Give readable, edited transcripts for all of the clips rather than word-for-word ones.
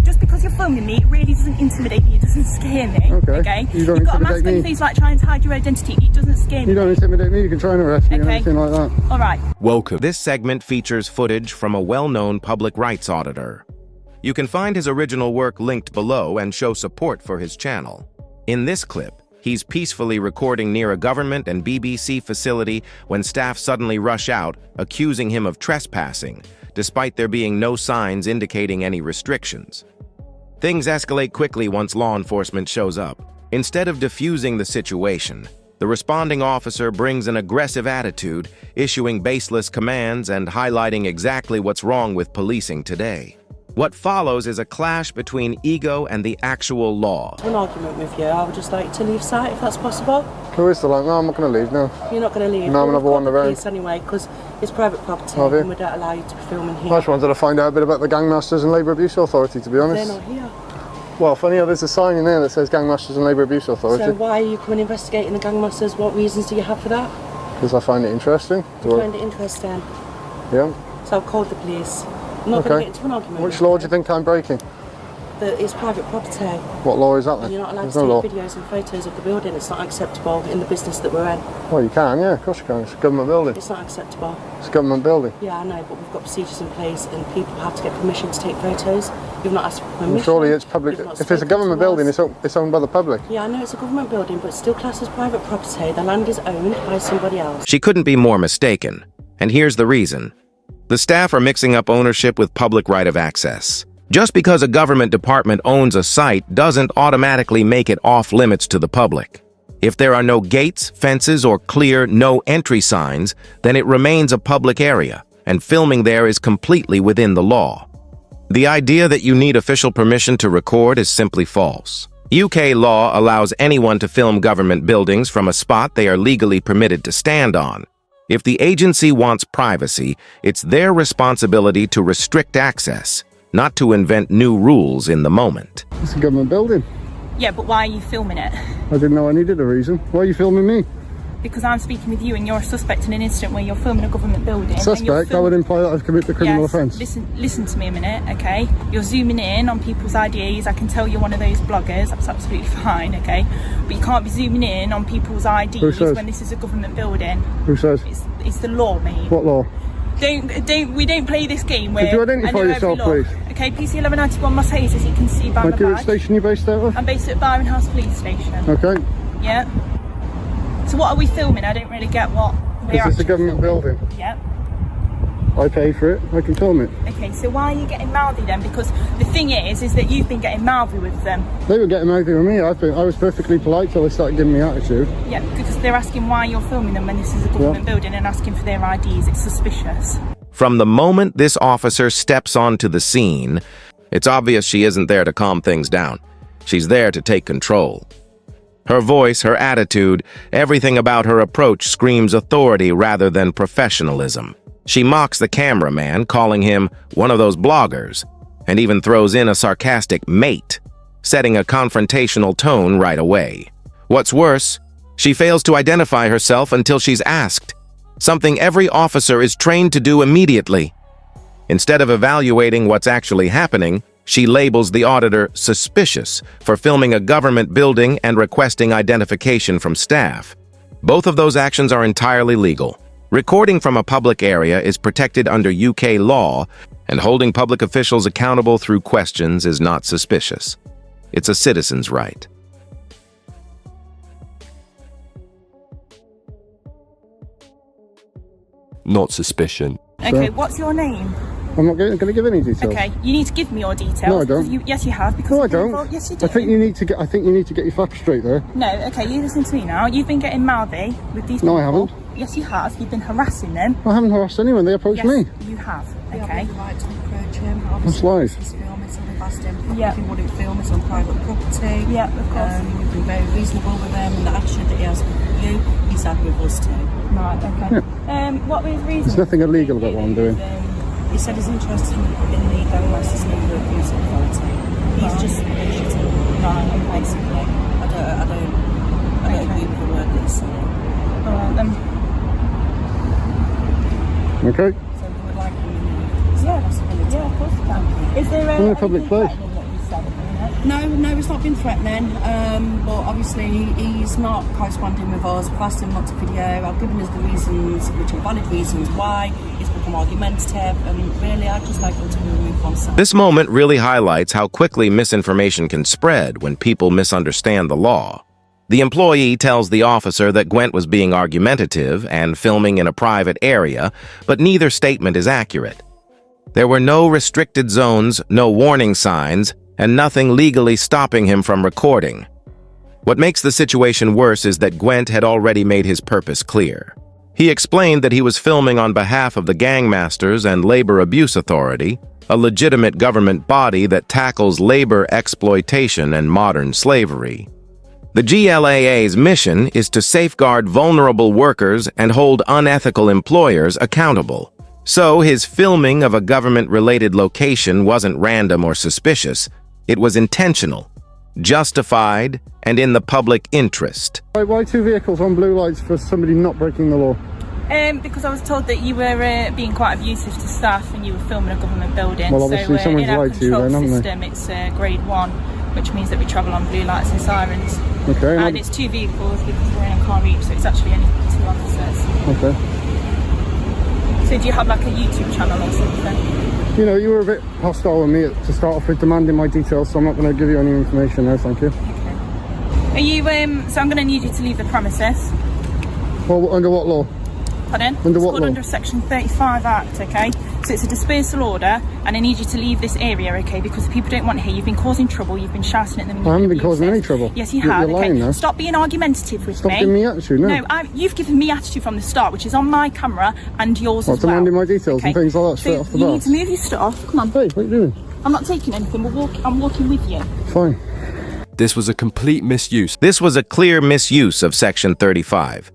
Just because you're filming me, it really doesn't intimidate me, it doesn't scare me. Okay? You've got a mask on your face like trying to hide your identity, it doesn't scare me. You don't intimidate me, you can try and arrest me or anything like that. Alright. Welcome. This segment features footage from a well-known public rights auditor. You can find his original work linked below and show support for his channel. In this clip, he's peacefully recording near a government and BBC facility when staff suddenly rush out, accusing him of trespassing, despite there being no signs indicating any restrictions. Things escalate quickly once law enforcement shows up. Instead of diffusing the situation, the responding officer brings an aggressive attitude, issuing baseless commands and highlighting exactly what's wrong with policing today. What follows is a clash between ego and the actual law. An argument with you, I would just like to leave site if that's possible. Who is the like? No, I'm not going to leave, no. You're not going to leave? No, I'm going to wander around. Anyway, because it's private property and we don't allow you to be filming here. I just wanted to find out a bit about the Gangmasters and Labour Abuse Authority, to be honest. They're not here. Well, funny how there's a sign in there that says Gangmasters and Labour Abuse Authority. So why are you coming investigating the Gangmasters? What reasons do you have for that? Because I find it interesting. You find it interesting? Yeah. So I've called the police. I'm not going to get into an argument. Which law do you think I'm breaking? It's private property. What law is that then? And you're not allowed to take videos and photos of the building. It's not acceptable in the business that we're in. Well, you can, yeah, of course you can. It's a government building. It's not acceptable. It's a government building. Yeah, I know, but we've got procedures in place and people have to get permission to take photos. You've not asked for permission. Well, surely it's public. If it's a government building, it's owned by the public. Yeah, I know it's a government building, but it's still classed as private property. The land is owned by somebody else. She couldn't be more mistaken, and here's the reason. The staff are mixing up ownership with public right of access. Just because a government department owns a site doesn't automatically make it off-limits to the public. If there are no gates, fences, or clear no-entry signs, then it remains a public area, and filming there is completely within the law. The idea that you need official permission to record is simply false. UK law allows anyone to film government buildings from a spot they are legally permitted to stand on. If the agency wants privacy, it's their responsibility to restrict access, not to invent new rules in the moment. It's a government building. Yeah, but why are you filming it? I didn't know I needed a reason. Why are you filming me? Because I'm speaking with you and you're a suspect in an incident where you're filming a government building. Suspect? That would imply that I've committed a criminal offence. Listen to me a minute, okay? You're zooming in on people's IDs. I can tell you're one of those bloggers. That's absolutely fine, okay? But you can't be zooming in on people's IDs when this is a government building. Who says? It's the law, mate. What law? We don't play this game where... Could you identify yourself, please? Okay, PC 1191 Mercedes, as you can see by my badge. Which station are you based out of? I'm based at Byron House Police Station. Okay. Yeah. So what are we filming? I don't really get what we're Because it's a government building. Yep. I pay for it, I can film it. Okay, so why are you getting mouthy then? Because the thing is that you've been getting mouthy with them. They were getting mouthy with me. I was perfectly polite till they started giving me attitude. Yeah, because they're asking why you're filming them when this is a government building and asking for their IDs. It's suspicious. From the moment this officer steps onto the scene, it's obvious she isn't there to calm things down. She's there to take control. Her voice, her attitude, everything about her approach screams authority rather than professionalism. She mocks the cameraman, calling him one of those bloggers, and even throws in a sarcastic mate, setting a confrontational tone right away. What's worse, she fails to identify herself until she's asked, something every officer is trained to do immediately. Instead of evaluating what's actually happening, she labels the auditor suspicious for filming a government building and requesting identification from staff. Both of those actions are entirely legal. Recording from a public area is protected under UK law, and holding public officials accountable through questions is not suspicious. It's a citizen's right. Not suspicion. Okay, what's your name? I'm not going to give any details. Okay, you need to give me your details. No, I don't. Yes, you have. Because no, I don't. Yes, you do. I think you need to get your facts straight there. No, okay, you listen to me now. You've been getting mouthy with these people. No, I haven't. Yes, you have. You've been harassing them. I haven't harassed anyone. They approached me. You have. Okay. You have the right to approach him. That's live. He's filming, so we've asked him if he wouldn't film it on private property. Yeah, of course. We've been very reasonable with him, and the attitude that he has with you, he's had with us too. Right, okay. Yeah. What was his reason? There's nothing illegal about what I'm doing. He said he's interested in the Gangmasters Labour Abuse Authority. He's just bullshitting. Right, okay. Basically. I don't agree with the word that he's saying. Alright then. Okay. So we would like him. Yeah, of course you can. Is there I'm in a public place. No, it's not been threatening. But obviously he's not corresponding with us. We've asked him not to video. I've given us the reasons, which are valid reasons why. It's become argumentative, and really I'd just like him to remove from site. This moment really highlights how quickly misinformation can spread when people misunderstand the law. The employee tells the officer that Gwent was being argumentative and filming in a private area, but neither statement is accurate. There were no restricted zones, no warning signs, and nothing legally stopping him from recording. What makes the situation worse is that Gwent had already made his purpose clear. He explained that he was filming on behalf of the Gangmasters and Labor Abuse Authority, a legitimate government body that tackles labor exploitation and modern slavery. The GLAA's mission is to safeguard vulnerable workers and hold unethical employers accountable. So his filming of a government-related location wasn't random or suspicious. It was intentional, justified, and in the public interest. Why two vehicles on blue lights for somebody not breaking the law? Because I was told that you were being quite abusive to staff and you were filming a government building. Well, obviously someone's in our lied to you control then, haven't they? system, it's grade 1, which means that we travel on blue lights and sirens. Okay. And it's two vehicles because we're in a car each, so it's actually only 2 officers. Okay. So do you have like a YouTube channel or something? You know, you were a bit hostile with me to start off with, demanding my details, so I'm not going to give you any information now, thank you. Okay. Are you, so I'm going to need you to leave the premises. Well, under what law? Pardon? Under it's what called law? under Section 35 Act, okay? So it's a dispersal order, and I need you to leave this area, okay? Because people don't want to hear. You've been causing trouble, you've been shouting at them. I haven't been causing any trouble. Yes, you have, You're okay? lying now. Stop being argumentative with me. Stop giving me attitude, no. No, you've given me attitude from the start, which is on my camera and yours as well. Demanding my details and things like that straight off the bat. You need to move your stuff. Come on. Hey, what are you doing? I'm not taking anything. I'm walking with you. Fine. This was a complete misuse. This was a clear misuse of Section 35.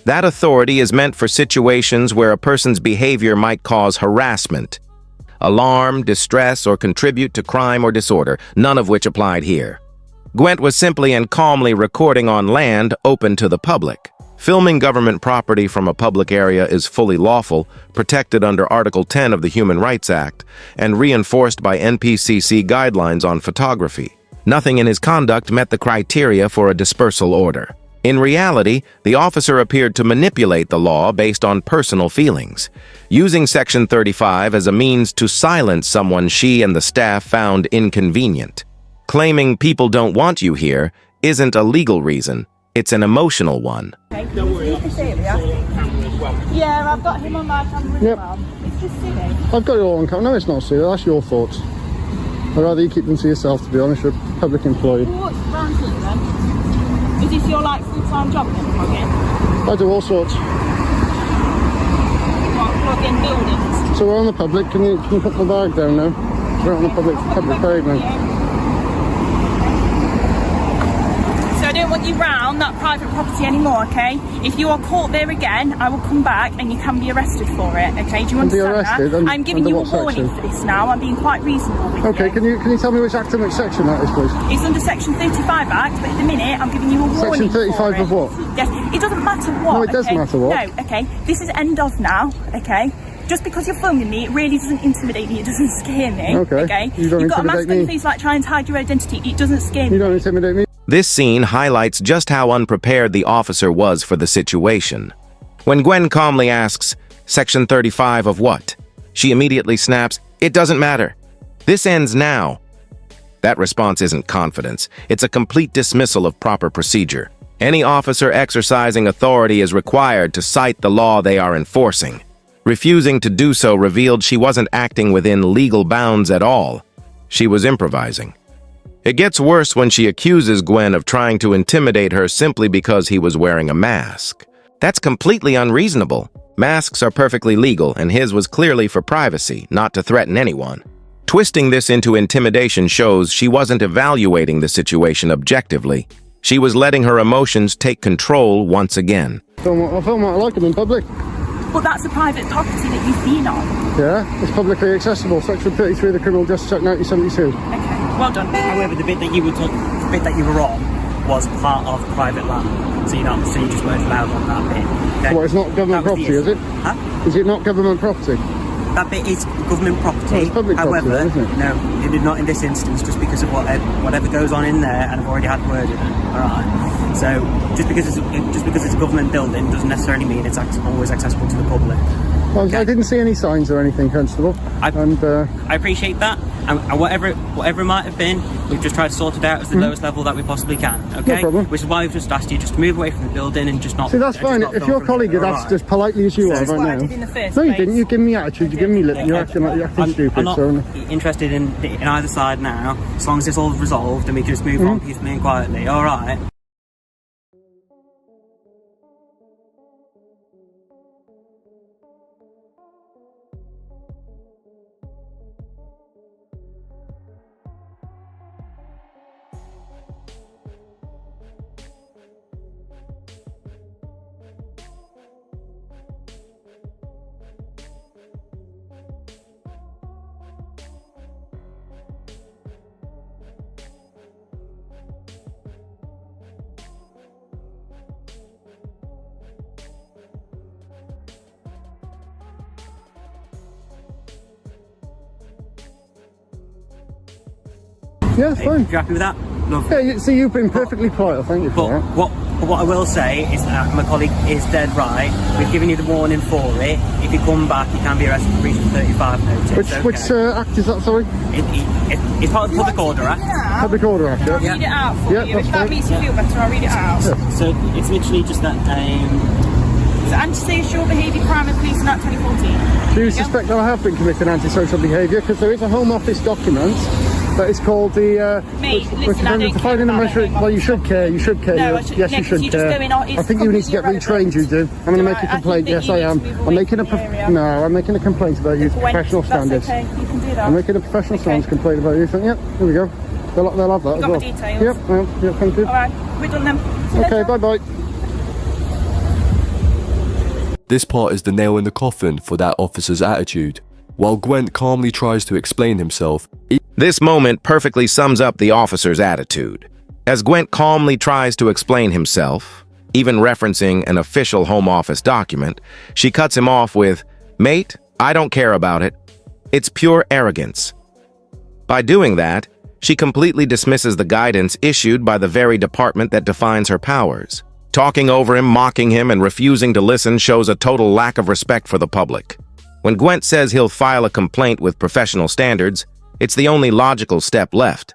That authority is meant for situations where a person's behavior might cause harassment, alarm, distress, or contribute to crime or disorder, none of which applied here. Gwent was simply and calmly recording on land open to the public. Filming government property from a public area is fully lawful, protected under Article 10 of the Human Rights Act, and reinforced by NPCC guidelines on photography. Nothing in his conduct met the criteria for a dispersal order. In reality, the officer appeared to manipulate the law based on personal feelings, using Section 35 as a means to silence someone she and the staff found inconvenient. Claiming people don't want you here isn't a legal reason, it's an emotional one. Don't worry, yeah, I've got him on my camera as well. It's just silly. I've got it all on camera. No, it's not silly. That's your thoughts. I'd rather you keep them to yourself, to be honest. You're a public employee. What's around here then? Is this your like full-time job then, plug-in? I do all sorts. What, plug-in buildings? So we're on the public. Can you put the bag down now? We're on the public pavement. So I don't want you round that private property anymore, okay? If you are caught there again, I will come back and you can be arrested for it, okay? Do you understand that? I'm giving you a warning for this now. I'm being quite reasonable with you. Okay, can you tell me which act and which section that is, please? It's under Section 35 Act, but at the minute I'm giving you a warning. Section 35 of what? Yes, it doesn't matter what. No, it does matter what. No, okay. This is end of now, okay? Just because you're filming me, it really doesn't intimidate me. It doesn't scare me. Okay. You don't You've got a mask intimidate on your me. face like trying to hide your identity. It doesn't scare me. You don't intimidate me. This scene highlights just how unprepared the officer was for the situation. When Gwen calmly asks, Section 35 of what? She immediately snaps, it doesn't matter. This ends now. That response isn't confidence. It's a complete dismissal of proper procedure. Any officer exercising authority is required to cite the law they are enforcing. Refusing to do so revealed she wasn't acting within legal bounds at all. She was improvising. It gets worse when she accuses Gwen of trying to intimidate her simply because he was wearing a mask. That's completely unreasonable. Masks are perfectly legal, and his was clearly for privacy, not to threaten anyone. Twisting this into intimidation shows she wasn't evaluating the situation objectively. She was letting her emotions take control once again. I film what I like them in public. But that's a private property that you've been on. Yeah, it's publicly accessible. Section 33 of the Criminal Justice Act 1972. Okay, well done. However, the bit that you were on was part of private land, so you just weren't allowed on that bit. Okay? Well, it's not government That was property, is it? Huh? Is it not government property? that bit is government property. Well, it's public property, However, isn't it? no, it did not in this instance, just because of whatever goes on in there, and I've already had word with it. All right. So just because it's a government building doesn't necessarily mean it's always accessible to the public. Well, Okay. I didn't see any signs or anything, Constable. I I appreciate that, and whatever it might have been, we've just tried to sort it out as the lowest level that we possibly can. Okay, problem. which is why we've just asked you just to move away from the building and just not. See, that's just fine. not If film your from colleague there, had all asked right? as politely as you are That's right what I now. did in the first No, you place. didn't. You give me attitude. You give me lip. You're acting like you're acting stupid. I'm not So interested in either side now, as long as it's all resolved and we can just move on peacefully and quietly. All right. yeah, it's fine. You happy with that? Lovely. Yeah, see, you've been perfectly polite. Thank you for But that. what I will say is that my colleague is dead right. We've given you the warning for it. If you come back, you can be arrested for breach of 35 notice. Which act is that? Sorry, It's part of the Public Order Act. Public Order Act. I'll read it out for Yeah, you. that's If that fine. makes you feel better, I'll read it out. So it's literally just that. It's antisocial behaviour crime and policing act 2014. Do you suspect that I have been committing antisocial behaviour? Because there is a Home Office document that is called the. Mate, listen, I don't care about the Home Well, you Office should care. You should care. No, I should- Yes, no, you 'cause should you're just care. going on- it's I think you need to get completely retrained. You do. I'm going to No, make a I think complaint. that Yes, you I need am. to move I'm away making from the area. no. I'm making a complaint about you. When- Professional standards. That's okay, you can do that. I'm making a professional standards complaint about you. So, yep, here we go. They'll have that as got my well. details? Yep, yep, thank you. Alright, we're done then. See you Okay, later. bye bye. This part is the nail in the coffin for that officer's attitude. While Gwent calmly tries to explain himself, This moment perfectly sums up the officer's attitude. As Gwent calmly tries to explain himself, even referencing an official Home Office document, she cuts him off with, "Mate, I don't care about it. It's pure arrogance." By doing that, she completely dismisses the guidance issued by the very department that defines her powers. Talking over him, mocking him, and refusing to listen shows a total lack of respect for the public. When Gwent says he'll file a complaint with professional standards, it's the only logical step left.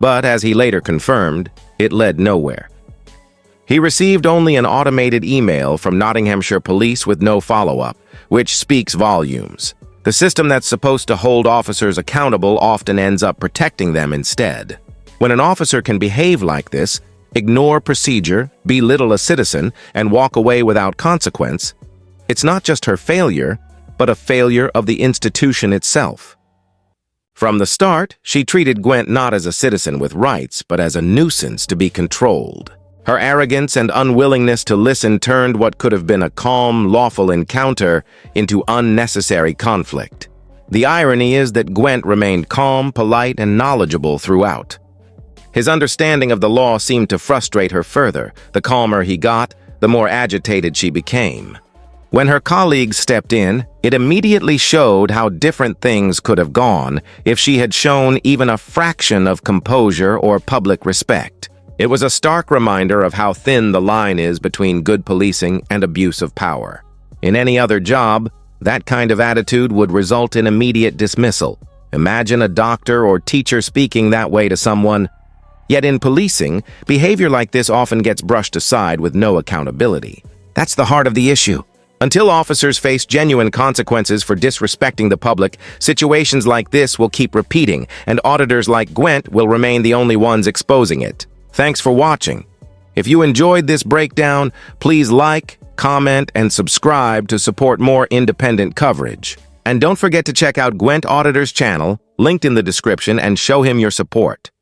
But as he later confirmed, it led nowhere. He received only an automated email from Nottinghamshire Police with no follow-up, which speaks volumes. The system that's supposed to hold officers accountable often ends up protecting them instead. When an officer can behave like this, ignore procedure, belittle a citizen, and walk away without consequence, it's not just her failure, but a failure of the institution itself. From the start, she treated Gwent not as a citizen with rights, but as a nuisance to be controlled. Her arrogance and unwillingness to listen turned what could have been a calm, lawful encounter into unnecessary conflict. The irony is that Gwent remained calm, polite, and knowledgeable throughout. His understanding of the law seemed to frustrate her further. The calmer he got, the more agitated she became. When her colleagues stepped in, it immediately showed how different things could have gone if she had shown even a fraction of composure or public respect. It was a stark reminder of how thin the line is between good policing and abuse of power. In any other job, that kind of attitude would result in immediate dismissal. Imagine a doctor or teacher speaking that way to someone. Yet in policing, behavior like this often gets brushed aside with no accountability. That's the heart of the issue. Until officers face genuine consequences for disrespecting the public, situations like this will keep repeating, and auditors like Gwent will remain the only ones exposing it. Thanks for watching. If you enjoyed this breakdown, please like, comment, and subscribe to support more independent coverage. And don't forget to check out Gwent Auditor's channel, linked in the description, and show him your support.